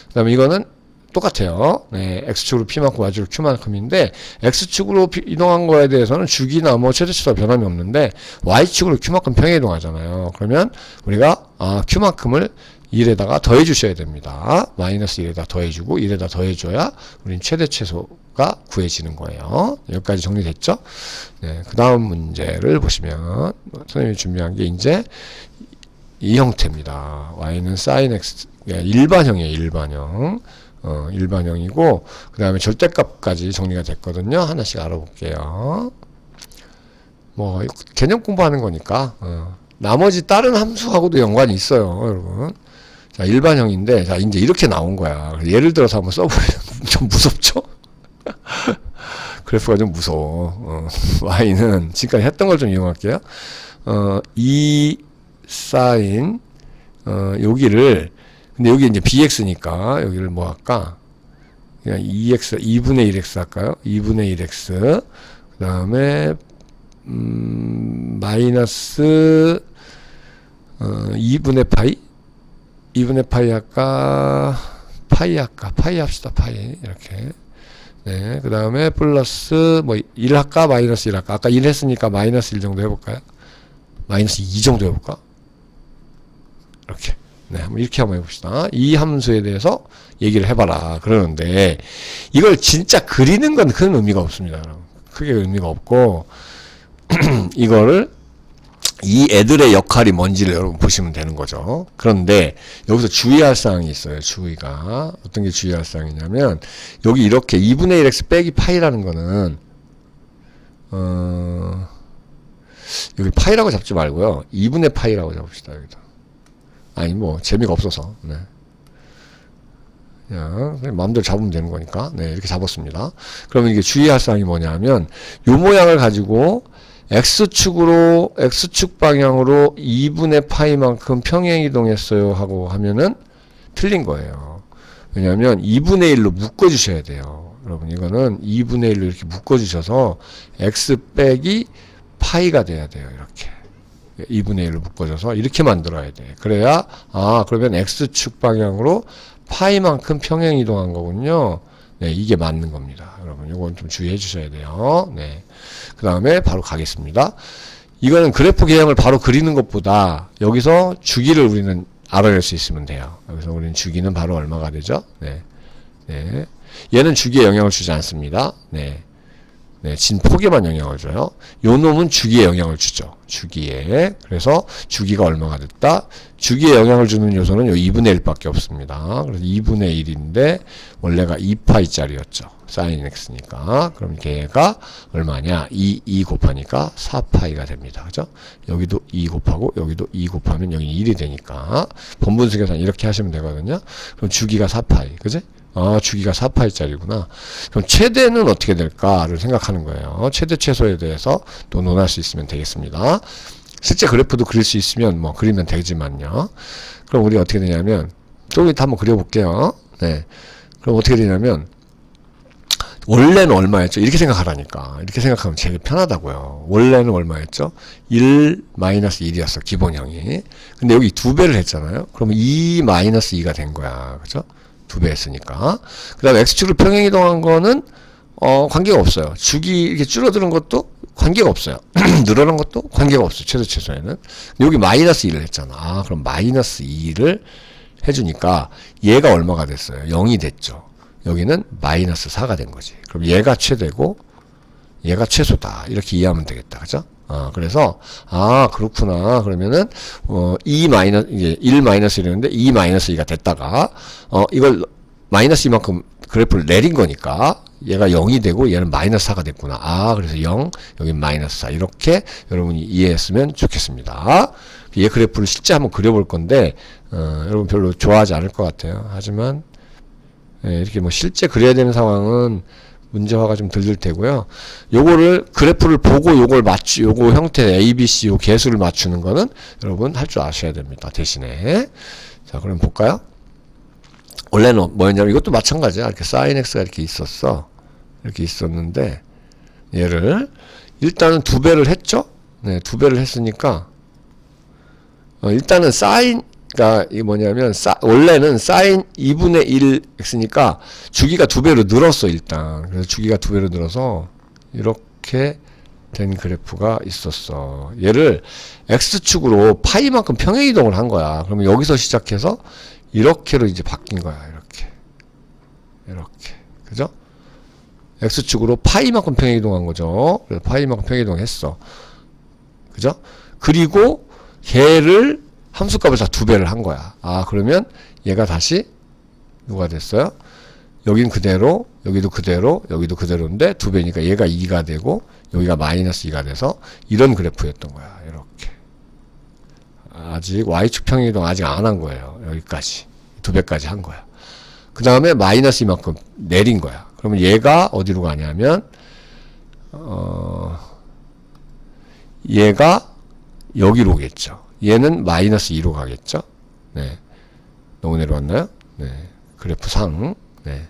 그 다음에 이거는 똑같아요. 네, X축으로 P만큼, Y축으로 Q만큼인데, X축으로 이동한 거에 대해서는 주기나 뭐 최대치가 변함이 없는데, Y축으로 Q만큼 평행이동하잖아요. 그러면 우리가, Q만큼을 1에다가 더해 주셔야 됩니다. 마이너스 1에다 더해주고, 1에다 더해줘야 우린 최대 최소가 구해지는 거예요. 여기까지 정리됐죠? 네, 그 다음 문제를 보시면, 선생님이 준비한 게 이제 이 형태입니다. Y는 sin X, 일반형이에요, 일반형. 일반형이고, 그 다음에 절대값까지 정리가 됐거든요. 하나씩 알아볼게요. 뭐, 개념 공부하는 거니까, 나머지 다른 함수하고도 연관이 있어요, 여러분. 자, 일반형인데, 자, 이제 이렇게 나온 거야. 예를 들어서 한번 써보면 좀 무섭죠? 그래프가 좀 무서워. Y는 지금까지 했던 걸 좀 이용할게요. 2 sin, 여기를, 근데 여기 이제 bx니까 여기를 뭐 할까? 그냥 2x, 2분의 1x 할까요? 2분의 1x. 그 다음에, 마이너스, 2분의 파이? 2분의 파이 할까? 파이 할까? 파이 합시다, 파이. 이렇게. 네. 그 다음에 플러스, 뭐, 1 할까? 마이너스 1 할까? 아까 1 했으니까 마이너스 1 정도 해볼까요? 마이너스 2 정도 해볼까? 이렇게. 네, 이렇게 한번 해봅시다. 이 함수에 대해서 얘기를 해봐라. 그러는데, 이걸 진짜 그리는 건 큰 의미가 없습니다. 크게 의미가 없고, 이거를, 이 애들의 역할이 뭔지를 여러분 보시면 되는 거죠. 그런데, 여기서 주의할 사항이 있어요. 주의가. 어떤 게 주의할 사항이냐면, 여기 이렇게 2분의 1x 빼기 파이라는 거는, 여기 파이라고 잡지 말고요. 2분의 파이라고 잡읍시다. 여기다. 아니 뭐 재미가 없어서 네. 그냥 마음대로 잡으면 되는 거니까 네, 이렇게 잡았습니다. 그러면 이게 주의할 사항이 뭐냐면 요 모양을 가지고 X축 방향으로 2분의 파이만큼 평행 이동했어요 하고 하면은 틀린 거예요. 왜냐하면 2분의 1로 묶어 주셔야 돼요. 여러분 이거는 2분의 1로 이렇게 묶어 주셔서 X 빼기 파이가 돼야 돼요. 이렇게 2분의 1로 묶어줘서 이렇게 만들어야 돼. 그래야 그러면 X축 방향으로 파이만큼 평행 이동한 거군요. 네, 이게 맞는 겁니다. 여러분 이건 좀 주의해 주셔야 돼요. 네, 그 다음에 바로 가겠습니다. 이거는 그래프 개형을 바로 그리는 것보다 여기서 주기를 우리는 알아낼 수 있으면 돼요. 여기서 우리는 주기는 바로 얼마가 되죠? 네, 네, 얘는 주기에 영향을 주지 않습니다. 네. 네, 진폭에만 영향을 줘요. 요 놈은 주기에 영향을 주죠. 주기에. 그래서 주기가 얼마가 됐다? 주기에 영향을 주는 요소는 요 2분의 1밖에 없습니다. 그래서 2분의 1인데 원래가 2파이짜리였죠. sin x니까. 그럼 걔가 얼마냐? 2 곱하니까 4파이가 됩니다. 그죠? 여기도 2 곱하고 여기도 2 곱하면 여기 1이 되니까 번분수 계산 이렇게 하시면 되거든요. 그럼 주기가 4파이. 그지? 주기가 4파이짜리구나. 그럼 최대는 어떻게 될까를 생각하는 거예요. 최대 최소에 대해서 또 논할 수 있으면 되겠습니다. 실제 그래프도 그릴 수 있으면 뭐 그리면 되지만요. 그럼 우리 어떻게 되냐면 좀 이따 한번 그려볼게요. 네. 그럼 어떻게 되냐면 원래는 얼마였죠? 이렇게 생각하라니까. 이렇게 생각하면 제일 편하다고요. 원래는 얼마였죠? 1 마이너스 1이었어. 기본형이. 근데 여기 2배를 했잖아요. 그러면 2 마이너스 2가 된 거야. 그죠? 2배 했으니까. 그 다음에 X축으로 평행이동한 거는, 관계가 없어요. 주기 이렇게 줄어드는 것도 관계가 없어요. 늘어난 것도 관계가 없어요. 최소에는. 여기 마이너스 2를 했잖아. 그럼 마이너스 2를 해주니까 얘가 얼마가 됐어요? 0이 됐죠. 여기는 마이너스 4가 된 거지. 그럼 얘가 최대고 얘가 최소다. 이렇게 이해하면 되겠다. 그죠? 그래서, 그렇구나. 그러면은, 1 마이너스 1이랬는데, 2 마이너스 2가 됐다가, 이걸 마이너스 2만큼 그래프를 내린 거니까, 얘가 0이 되고, 얘는 마이너스 4가 됐구나. 그래서 0, 여기 마이너스 4. 이렇게 여러분이 이해했으면 좋겠습니다. 얘 그래프를 실제 한번 그려볼 건데, 여러분 별로 좋아하지 않을 것 같아요. 하지만, 이렇게 뭐 실제 그려야 되는 상황은, 문제화가 좀 덜 될 테고요. 요거를 그래프를 보고 요거 형태 ABC 요 개수를 맞추는 거는 여러분 할 줄 아셔야 됩니다. 대신에 자, 그럼 볼까요? 원래는 뭐였냐면 이것도 마찬가지야. 이렇게 sin x가 이렇게 있었어. 이렇게 있었는데 얘를 일단은 2배를 했죠? 네, 2배를 했으니까 일단은 sin가 이 뭐냐면 원래는 sin 2분의 1 x니까 주기가 2배로 늘었어 일단. 그래서 주기가 2배로 늘어서 이렇게 된 그래프가 있었어. 얘를 x축으로 파이만큼 평행 이동을 한 거야. 그러면 여기서 시작해서 이렇게로 이제 바뀐 거야. 이렇게 그죠? x축으로 파이만큼 평행 이동한 거죠. 그래서 파이만큼 평행 이동했어. 그죠? 그리고 얘를 함수값을 다 2배를 한 거야. 아, 그러면 얘가 다시 누가 됐어요? 여긴 그대로, 여기도 그대로, 여기도 그대로인데 2배니까 얘가 2가 되고 여기가 마이너스 2가 돼서 이런 그래프였던 거야. 이렇게. 아직 y축 평행 이동 아직 안 한 거예요. 여기까지. 2배까지 한 거야. 그 다음에 마이너스 이만큼 내린 거야. 그러면 얘가 어디로 가냐면 얘가 여기로 오겠죠. 얘는 마이너스 2로 가겠죠. 네. 너무 내려왔나요? 네. 그래프 상. 네.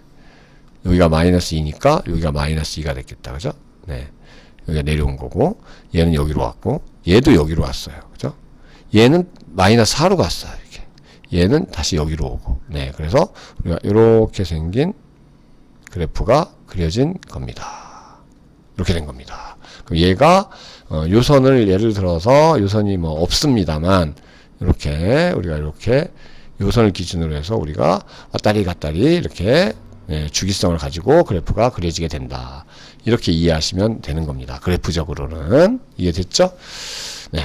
여기가 마이너스 2니까 여기가 마이너스 2가 됐겠다. 그죠? 네. 여기가 내려온 거고 얘는 여기로 왔고 얘도 여기로 왔어요. 그죠? 얘는 마이너스 4로 갔어요. 이렇게. 얘는 다시 여기로 오고. 네. 그래서 우리가 이렇게 생긴 그래프가 그려진 겁니다. 이렇게 된 겁니다. 그럼 얘가 요선을 예를 들어서 요선이 뭐 없습니다만 이렇게 우리가 이렇게 요선을 기준으로 해서 우리가 왔다리 갔다리 이렇게 주기성을 가지고 그래프가 그려지게 된다. 이렇게 이해하시면 되는 겁니다. 그래프적으로는 이해됐죠? 네,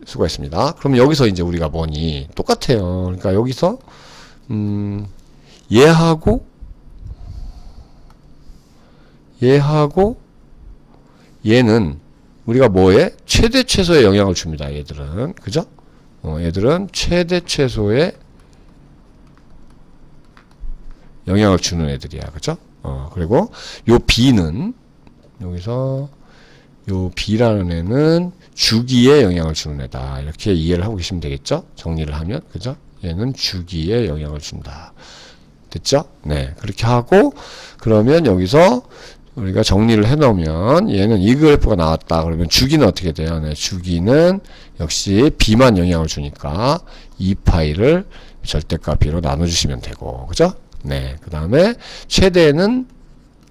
수고했습니다. 그럼 여기서 이제 우리가 뭐니 똑같아요. 그러니까 여기서 얘하고 얘는 우리가 뭐에? 최대 최소의 영향을 줍니다. 얘들은. 그죠? 얘들은 최대 최소의 영향을 주는 애들이야. 그죠? 그리고 요 B는 여기서 요 B라는 애는 주기에 영향을 주는 애다. 이렇게 이해를 하고 계시면 되겠죠? 정리를 하면. 그죠? 얘는 주기에 영향을 준다. 됐죠? 네. 그렇게 하고 그러면 여기서 우리가 정리를 해놓으면 얘는 이 그래프가 나왔다. 그러면 주기는 어떻게 돼요? 네, 주기는 역시 B만 영향을 주니까 2파이를 절대값 B로 나눠주시면 되고 그죠? 네, 그 다음에 최대는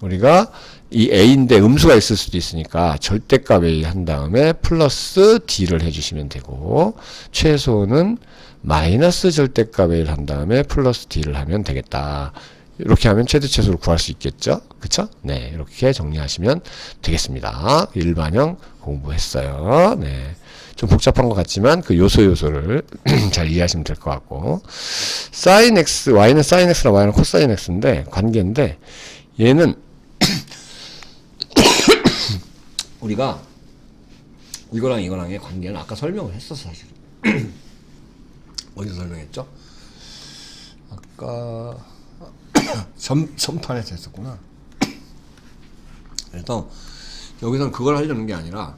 우리가 이 A인데 음수가 있을 수도 있으니까 절대값 A 한 다음에 플러스 D를 해주시면 되고 최소는 마이너스 절대값 A를 한 다음에 플러스 D를 하면 되겠다. 이렇게 하면 최대 최소를 구할 수 있겠죠? 그쵸? 네, 이렇게 정리하시면 되겠습니다. 일반형 공부했어요. 네. 좀 복잡한 것 같지만 그 요소를 잘 이해하시면 될 것 같고 sin x, y는 sin x랑 y는 cosine x인데 관계인데 얘는 우리가 이거랑 이거랑의 관계는 아까 설명을 했었어 사실. 어디서 설명했죠? 아까 점판에서 했었구나. 그래서 여기서는 그걸 하려는 게 아니라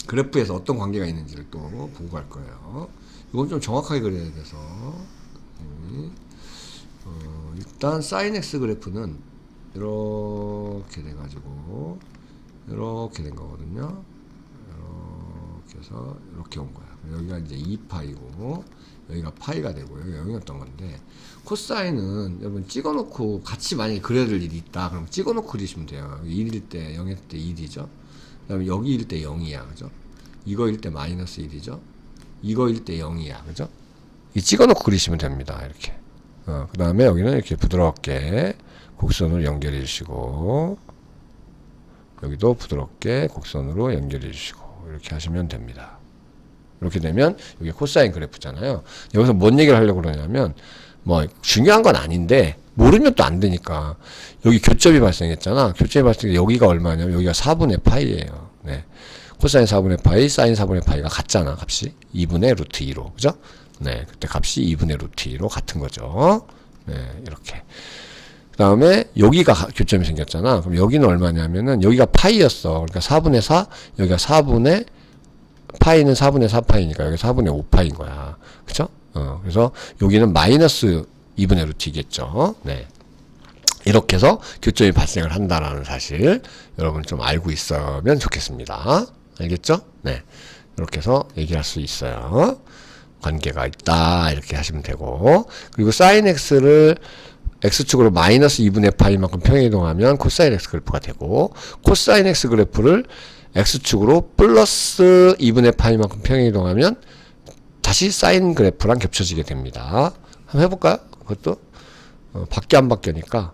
그래프에서 어떤 관계가 있는지를 또 보고 갈 거예요. 이건 좀 정확하게 그려야 돼서 일단 sin x 그래프는 이렇게 돼가지고 이렇게 된 거거든요. 이렇게 해서 이렇게 온 거야. 여기가 이제 2파이고 여기가 파이가 되고 여기가 0이었던 건데 코사인은 여러분 찍어놓고 같이 만약에 그려야 될 일이 있다. 그럼 찍어놓고 그리시면 돼요. 1일 때 0일 때 1이죠. 그 다음에 여기일 때 0이야. 그죠? 이거일 때 마이너스 1이죠. 이거일 때 0이야. 그죠? 이 찍어놓고 그리시면 됩니다. 이렇게. 그 다음에 여기는 이렇게 부드럽게 곡선으로 연결해 주시고 여기도 부드럽게 곡선으로 연결해 주시고 이렇게 하시면 됩니다. 이렇게 되면 이게 코사인 그래프잖아요. 여기서 뭔 얘기를 하려고 그러냐면 뭐 중요한 건 아닌데 모르면 또 안 되니까 여기 교점이 발생했잖아. 교점이 발생해 여기가 얼마냐면 여기가 4분의 파이예요. 네. 코사인 4분의 파이, 사인 4분의 파이가 같잖아. 값이 2분의 루트 2로. 그죠? 네. 그때 값이 2분의 루트 2로 같은 거죠. 네. 이렇게. 다음에 여기가 교점이 생겼잖아. 그럼 여기는 얼마냐면은 여기가 파이였어. 그러니까 4분의 4, 여기가 4분의 파이는 4분의 4파이니까 여기 4분의 5파인 거야. 그쵸? 그래서 여기는 마이너스 2분의 루트 이겠죠. 네. 이렇게 해서 교점이 발생을 한다라는 사실 여러분 좀 알고 있으면 좋겠습니다. 알겠죠? 네. 이렇게 해서 얘기할 수 있어요. 관계가 있다 이렇게 하시면 되고, 그리고 sin x를 x축으로 마이너스 2분의 파이만큼 평행이동하면 코사인 x 그래프가 되고, 코사인 x 그래프를 x축으로 플러스 2분의 파이만큼 평행이동하면 다시 사인 그래프랑 겹쳐지게 됩니다. 한번 해볼까요? 그것도 바뀌어 안 바뀌니까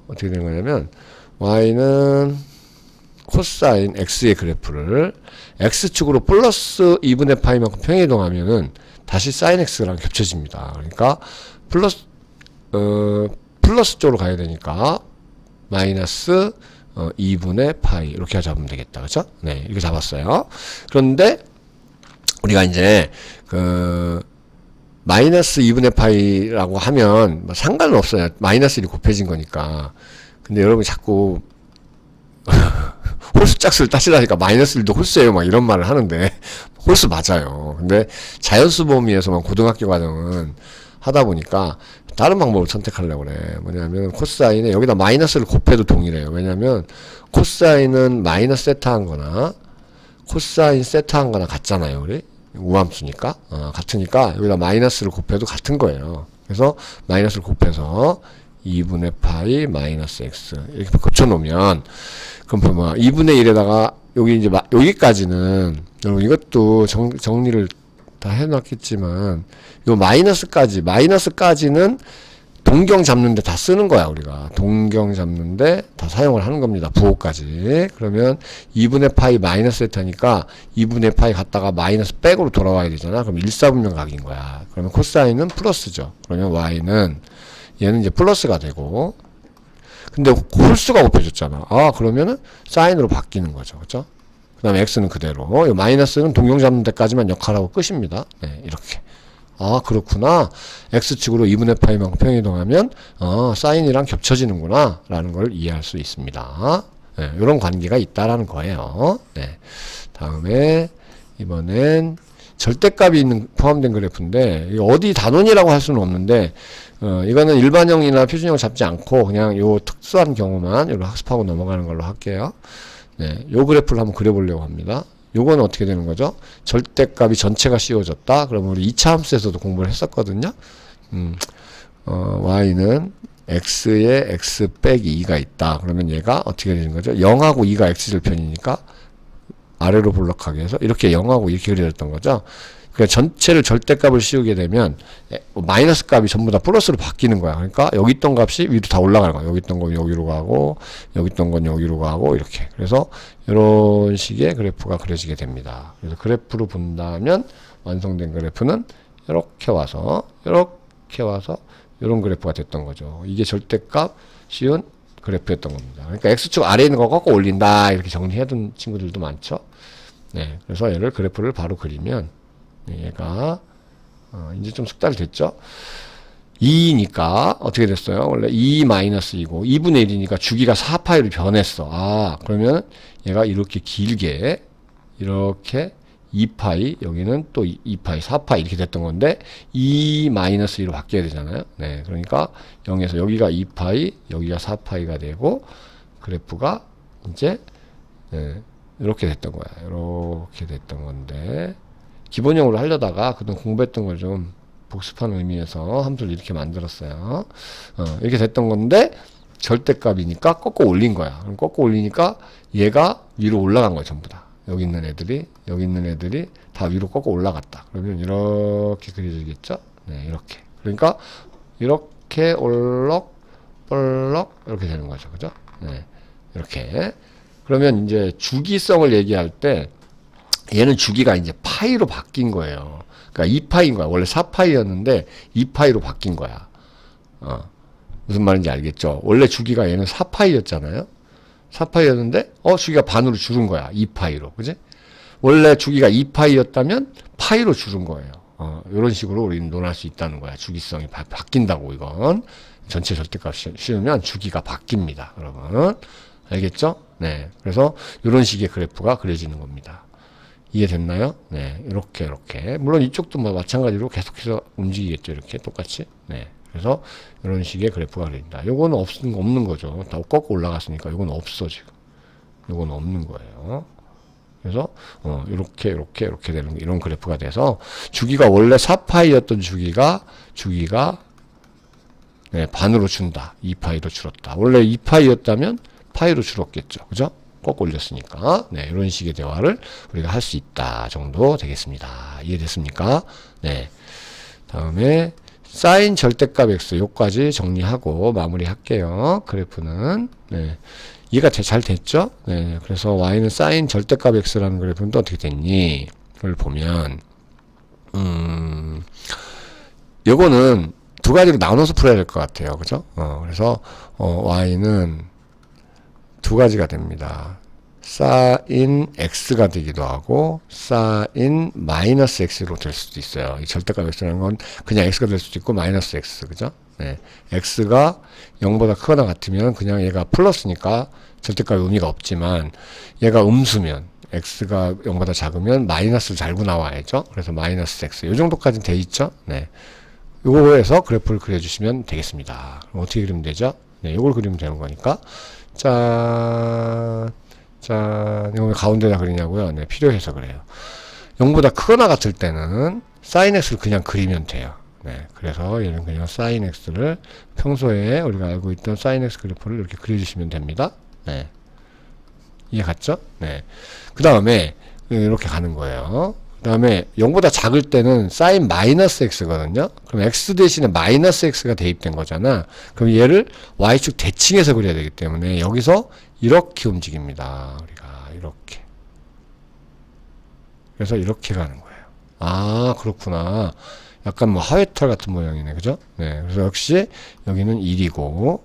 어떻게 되는 거냐면 y는 코사인 x의 그래프를 x축으로 플러스 2분의 파이만큼 평행이동하면은 다시 사인 x랑 겹쳐집니다. 그러니까 플러스 쪽으로 가야 되니까 마이너스 2분의 파이 이렇게 잡으면 되겠다. 그죠? 네, 이렇게 잡았어요. 그런데 우리가 이제 마이너스 2분의 파이라고 하면 뭐 상관은 없어요. 마이너스 1이 곱해진 거니까. 근데 여러분 자꾸 홀수 짝수를 따지라니까 마이너스 1도 홀수예요 막 이런 말을 하는데 홀수 맞아요. 근데 자연수 범위에서만 고등학교 과정은 하다 보니까 다른 방법을 선택하려고 그래. 뭐냐면 코사인에 여기다 마이너스를 곱해도 동일해요. 왜냐면 코사인은 마이너스 세타한 거나 코사인 세타한 거나 같잖아요. 우리 우함수니까 같으니까 여기다 마이너스를 곱해도 같은 거예요. 그래서 마이너스를 곱해서 2분의 파이 마이너스 x 이렇게 곱쳐놓으면 그럼 보면 2분의 1에다가 여기 이제 여기까지는 여러분 이것도 정리를 다 해놨겠지만 요 마이너스까지는 동경 잡는데 다 쓰는 거야. 우리가 동경 잡는데 다 사용을 하는 겁니다. 부호까지. 그러면 2분의 파이 마이너스 세타니까 2분의 파이 갔다가 마이너스 백으로 돌아와야 되잖아. 그럼 1사분면 각인 거야. 그러면 코사인은 플러스죠. 그러면 y는 얘는 이제 플러스가 되고, 근데 홀수가 곱해졌잖아. 그러면은 사인으로 바뀌는 거죠. 그죠? 그 다음에 x는 그대로. 이 마이너스는 동경 잡는 데까지만 역할하고 끝입니다. 네, 이렇게. 그렇구나. x축으로 2분의 파이만큼 평행이동하면 사인이랑 겹쳐지는구나 라는 걸 이해할 수 있습니다. 네, 이런 관계가 있다라는 거예요. 네. 다음에 이번엔 절대값이 있는 포함된 그래프인데 어디 단원이라고 할 수는 없는데 이거는 일반형이나 표준형 잡지 않고 그냥 요 특수한 경우만 이걸 학습하고 넘어가는 걸로 할게요. 네, 요 그래프를 한번 그려보려고 합니다. 요거는 어떻게 되는 거죠? 절대값이 전체가 씌워졌다. 그러면 우리 2차 함수에서도 공부를 했었거든요. y는 x에 x 빼기 2가 있다. 그러면 얘가 어떻게 되는 거죠? 0하고 2가 x절편이니까 아래로 볼록하게 해서 이렇게 0하고 이렇게 그려졌던 거죠. 그러니까 전체를 절대값을 씌우게 되면 마이너스 값이 전부 다 플러스로 바뀌는 거야. 그러니까 여기 있던 값이 위로 다 올라가는 거야. 여기 있던 건 여기로 가고 여기 있던 건 여기로 가고 이렇게. 그래서 이런 식의 그래프가 그려지게 됩니다. 그래서 그래프로 본다면 완성된 그래프는 이렇게 와서 이런 그래프가 됐던 거죠. 이게 절대값 씌운 그래프였던 겁니다. 그러니까 x축 아래에 있는 거 꺾어 올린다 이렇게 정리해둔 친구들도 많죠. 네, 그래서 얘를 그래프를 바로 그리면 얘가 이제 좀 숙달이 됐죠. 2니까 어떻게 됐어요? 원래 2-2고 2분의 1이니까 주기가 4파이로 변했어. 그러면 얘가 이렇게 길게 이렇게 2파이 여기는 또 2파이 4파이 이렇게 됐던 건데 2-2로 바뀌어야 되잖아요. 네, 그러니까 0에서 여기가 2파이 여기가 4파이가 되고 그래프가 이제 이렇게 됐던 거야. 이렇게 됐던 건데 기본형으로 하려다가 그동안 공부했던 걸 좀 복습하는 의미에서 함수를 이렇게 만들었어요. 이렇게 됐던 건데 절대값이니까 꺾어 올린 거야. 그럼 꺾어 올리니까 얘가 위로 올라간 거야. 전부 다. 여기 있는 애들이 다 위로 꺾어 올라갔다. 그러면 이렇게 그려지겠죠? 네, 이렇게. 그러니까 이렇게 올럭 이렇게 되는 거죠. 그죠? 네, 이렇게. 그러면 이제 주기성을 얘기할 때 얘는 주기가 이제 파이로 바뀐 거예요. 그러니까 2파이인 거야. 원래 4파이였는데 2파이로 바뀐 거야. 무슨 말인지 알겠죠? 원래 주기가 얘는 4파이였잖아요. 4파이였는데 주기가 반으로 줄은 거야. 2파이로. 그지? 원래 주기가 2파이였다면 파이로 줄은 거예요. 이런 식으로 우리는 논할 수 있다는 거야. 주기성이 바뀐다고, 이건. 전체 절대값 씌우면 주기가 바뀝니다. 여러분. 알겠죠? 네. 그래서 이런 식의 그래프가 그려지는 겁니다. 이해됐나요? 네. 이렇게. 물론 이쪽도 뭐 마찬가지로 계속해서 움직이겠죠. 이렇게 똑같이. 네. 그래서 이런 식의 그래프가 그려진다. 요거는 없는 거죠. 다 꺾고 올라갔으니까 요건 없어, 지금. 요건 없는 거예요. 그래서 이렇게 되는 이런 그래프가 돼서 주기가 원래 4파이였던 주기가 네, 반으로 준다. 2파이로 줄었다. 원래 2파이였다면 파이로 줄었겠죠. 그죠? 꼭 올렸으니까. 네, 이런 식의 대화를 우리가 할 수 있다 정도 되겠습니다. 이해됐습니까? 네. 다음에 사인 절대값 x 요까지 정리하고 마무리할게요. 그래프는 네. 이해가 잘 됐죠? 네. 그래서 y는 사인 절대값 x라는 그래프는 또 어떻게 됐니? 그걸 보면 요거는 두 가지로 나눠서 풀어야 될 것 같아요. 그죠? 그래서 y는 두 가지가 됩니다. 사인 x가 되기도 하고 사인 마이너스 x로 될 수도 있어요. 이 절대값 x라는 건 그냥 x가 될 수도 있고 마이너스 x, 그죠? 네. x가 0보다 크거나 같으면 그냥 얘가 플러스니까 절대값 의미가 없지만 얘가 음수면 x가 0보다 작으면 마이너스를 달고 나와야죠. 그래서 마이너스 x 이 정도까지는 돼 있죠. 네. 요거에서 그래프를 그려주시면 되겠습니다. 그럼 어떻게 그리면 되죠? 네, 요걸 그리면 되는 거니까 짠, 이거 왜 가운데다 그리냐고요? 네, 필요해서 그래요. 0보다 크거나 같을 때는 sin x를 그냥 그리면 돼요. 네, 그래서 얘는 그냥 sin x를 평소에 우리가 알고 있던 sin x 그래프를 이렇게 그려주시면 됩니다. 네, 이해 갔죠? 네, 그 다음에 이렇게 가는 거예요. 그 다음에 0보다 작을 때는 sin 마이너스 x거든요. 그럼 x 대신에 마이너스 x가 대입된 거잖아. 그럼 얘를 y축 대칭해서 그려야 되기 때문에 여기서 이렇게 움직입니다. 우리가 이렇게. 그래서 이렇게 가는 거예요. 아, 그렇구나. 약간 뭐 하회탈 같은 모양이네. 그죠? 네. 그래서 역시 여기는 1이고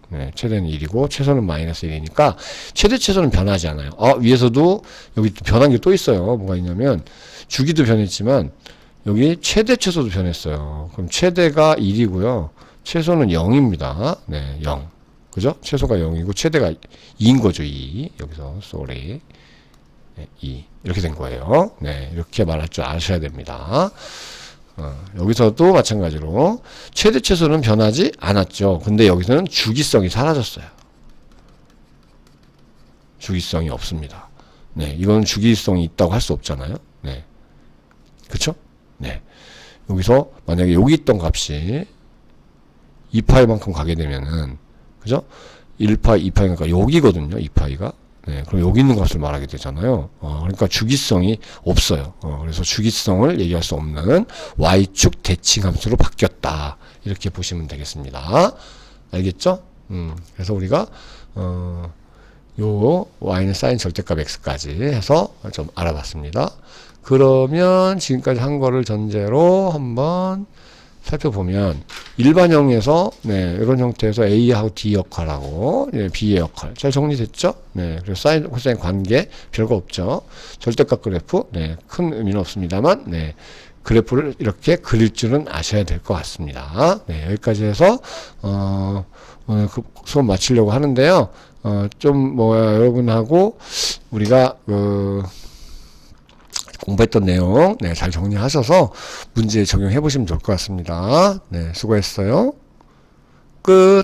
네, 최대는 1이고 최소는 마이너스 1이니까 최대 최소는 변하지 않아요. 위에서도 여기 변한 게 또 있어요. 뭐가 있냐면 주기도 변했지만 여기 최대 최소도 변했어요. 그럼 최대가 1이고요. 최소는 0입니다. 네, 0. 그죠? 최소가 0이고 최대가 2인 거죠. 2. 여기서 sorry. 네, 2. 이렇게 된 거예요. 네, 이렇게 말할 줄 아셔야 됩니다. 여기서도 마찬가지로 최대 최소는 변하지 않았죠. 근데 여기서는 주기성이 사라졌어요. 주기성이 없습니다. 네, 이건 주기성이 있다고 할 수 없잖아요. 네, 그쵸? 네, 여기서 만약에 여기 있던 값이 2파이만큼 가게 되면은 그죠? 1파이, 2파이니까 여기거든요. 2파이가. 네, 그럼 여기 있는 값을 말하게 되잖아요. 그러니까 주기성이 없어요. 그래서 주기성을 얘기할 수 없는 y축 대칭 함수로 바뀌었다. 이렇게 보시면 되겠습니다. 알겠죠? 그래서 우리가 요 y는 사인 절대값 x까지 해서 좀 알아봤습니다. 그러면 지금까지 한 거를 전제로 한번 살펴보면 일반형에서 네, 이런 형태에서 A하고 D 역할하고 네, B의 역할 잘 정리됐죠? 네, 그래서 사인 코사인 관계 별거 없죠. 절대값 그래프 네, 큰 의미는 없습니다만 네, 그래프를 이렇게 그릴 줄은 아셔야 될 것 같습니다. 네, 여기까지 해서 오늘 그 수업 마치려고 하는데요. 좀 뭐야 여러분하고 우리가 공부했던 내용 네, 잘 정리하셔서 문제 적용해 보시면 좋을 것 같습니다. 네, 수고했어요. 끝.